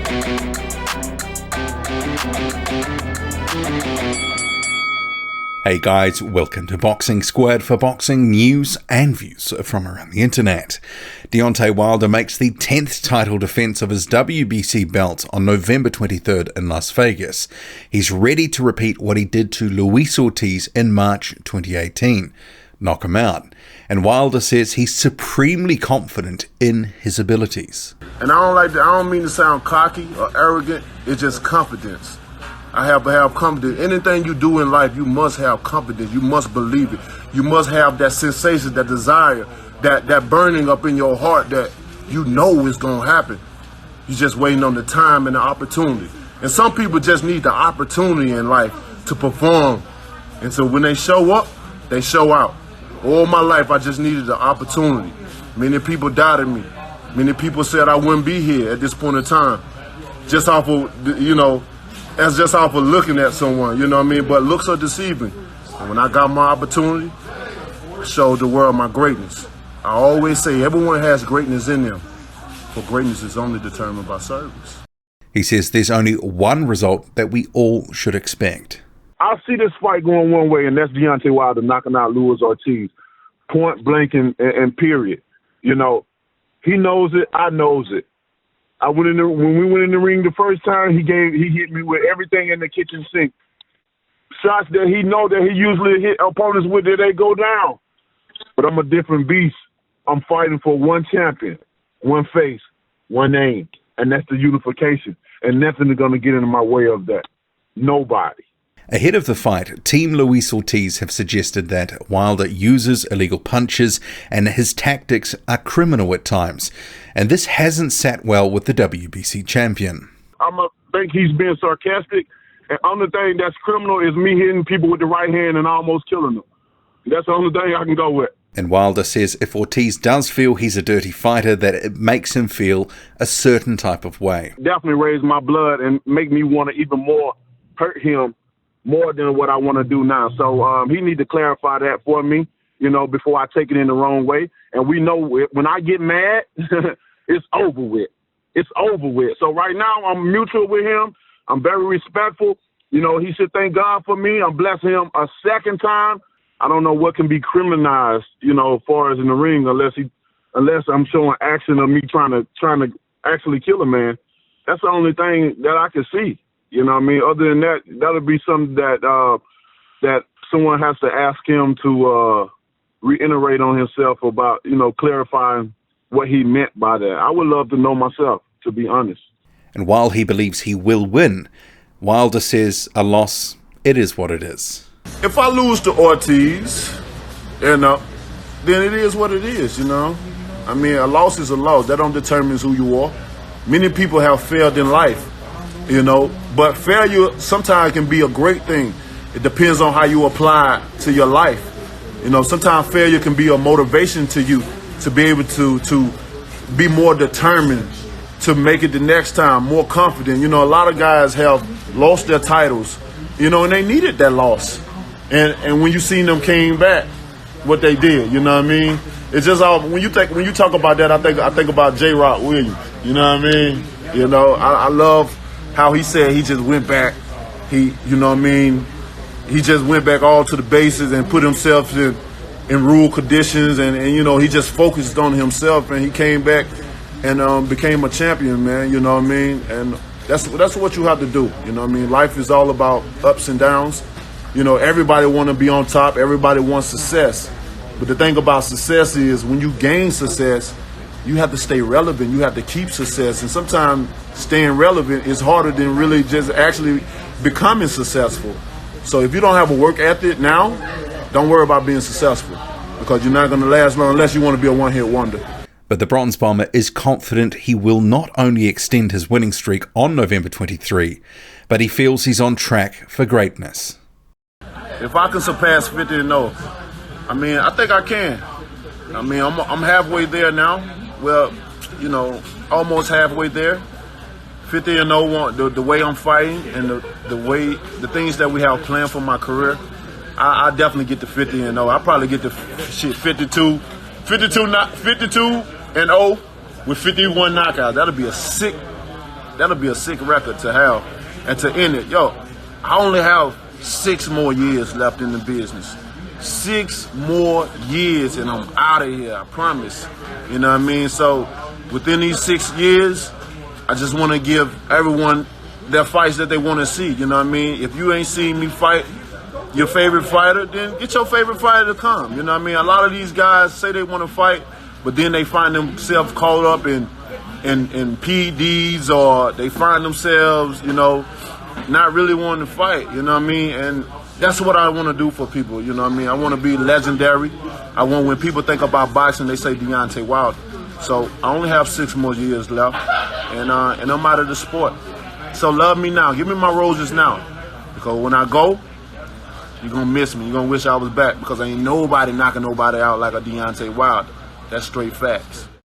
Hey guys, welcome to Boxing Squared for boxing news and views from around the internet. Deontay Wilder makes the 10th title defense of his WBC belt on November 23rd in Las Vegas. He's ready to repeat what he did to Luis Ortiz in March 2018, knock him out. And Wilder says he's supremely confident in his abilities. And I don't mean to sound cocky or arrogant, it's just confidence. I have to have confidence. Anything you do in life, you must have confidence. You must believe it. You must have that sensation, that desire, that burning up in your heart that you know is going to happen. You're just waiting on the time and the opportunity. And some people just need the opportunity in life to perform. And so when they show up, they show out. All my life, I just needed the opportunity. Many people doubted me. Many people said I wouldn't be here at this point in time. Just off of, that's just off of looking at someone, you know what I mean? But looks are deceiving. And when I got my opportunity, I showed the world my greatness. I always say everyone has greatness in them, but greatness is only determined by service. He says there's only one result that we all should expect. I see this fight going one way, and that's Deontay Wilder knocking out Luis Ortiz, point blank and period. You know, he knows it, I knows it. When we went in the ring the first time, he hit me with everything in the kitchen sink. Shots that he know that he usually hit opponents with, that they go down. But I'm a different beast. I'm fighting for one champion, one face, one aim, and that's the unification. And nothing is going to get in my way of that. Nobody. Ahead of the fight, Team Luis Ortiz have suggested that Wilder uses illegal punches and his tactics are criminal at times. And this hasn't sat well with the WBC champion. I think he's being sarcastic. And the only thing that's criminal is me hitting people with the right hand and almost killing them. That's the only thing I can go with. And Wilder says if Ortiz does feel he's a dirty fighter, that it makes him feel a certain type of way. Definitely raise my blood and make me want to even more hurt him more than what I want to do now. So he need to clarify that for me, before I take it in the wrong way. And we know when I get mad, it's over with. It's over with. So right now I'm mutual with him. I'm very respectful. He should thank God for me. I'm blessing him a second time. I don't know what can be criminalized, as far as in the ring, unless I'm showing action of me trying to actually kill a man. That's the only thing that I can see. You know what I mean? Other than that, that'll be something that someone has to ask him to reiterate on himself about, clarifying what he meant by that. I would love to know myself, to be honest. And while he believes he will win, Wilder says a loss, it is what it is. If I lose to Ortiz, then it is what it is, I mean, a loss is a loss. That don't determine who you are. Many people have failed in life. But failure sometimes can be a great thing. It depends on how you apply it to your life. Sometimes failure can be a motivation to you to be able to be more determined, to make it the next time, more confident. A lot of guys have lost their titles, and they needed that loss. And when you seen them came back, what they did, you know what I mean? It's just all when you talk about that, I think about J. Rock Williams. You know what I mean? I love how he said he just went back. He just went back all to the bases and put himself in rule conditions, and he just focused on himself, and he came back and became a champion, man. You know what I mean? And that's what you have to do. You know what I mean? Life is all about ups and downs. Everybody want to be on top. Everybody wants success. But the thing about success is when you gain success, you have to stay relevant. You have to keep success. And sometimes staying relevant is harder than really just actually becoming successful. So if you don't have a work ethic now, don't worry about being successful, because you're not going to last long unless you want to be a one-hit wonder. But the Bronze Bomber is confident he will not only extend his winning streak on November 23, but he feels he's on track for greatness. If I can surpass 50-0, I think I can. I'm halfway there now. Well, almost halfway there. 50-0, the way I'm fighting and the things that we have planned for my career, I definitely get to 50-0. I probably get to 52 and 0 with 51 knockouts. That'll be a sick that'll be a sick record to have. And to end it, yo, I only have 6 more years left in the business. 6 more years and I'm out of here, I promise. You know what I mean? So within these 6 years, I just want to give everyone their fights that they want to see. You know what I mean? If you ain't seen me fight your favorite fighter, then get your favorite fighter to come. You know what I mean? A lot of these guys say they want to fight, but then they find themselves caught up in PEDs, or they find themselves, you know, not really wanting to fight. You know what I mean? And that's what I want to do for people. You know what I mean? I want to be legendary. I want, when people think about boxing, they say Deontay Wilder. So I only have 6 more years left, and I'm out of the sport. So love me now. Give me my roses now, because when I go, you're going to miss me. You're going to wish I was back, because ain't nobody knocking nobody out like a Deontay Wilder. That's straight facts.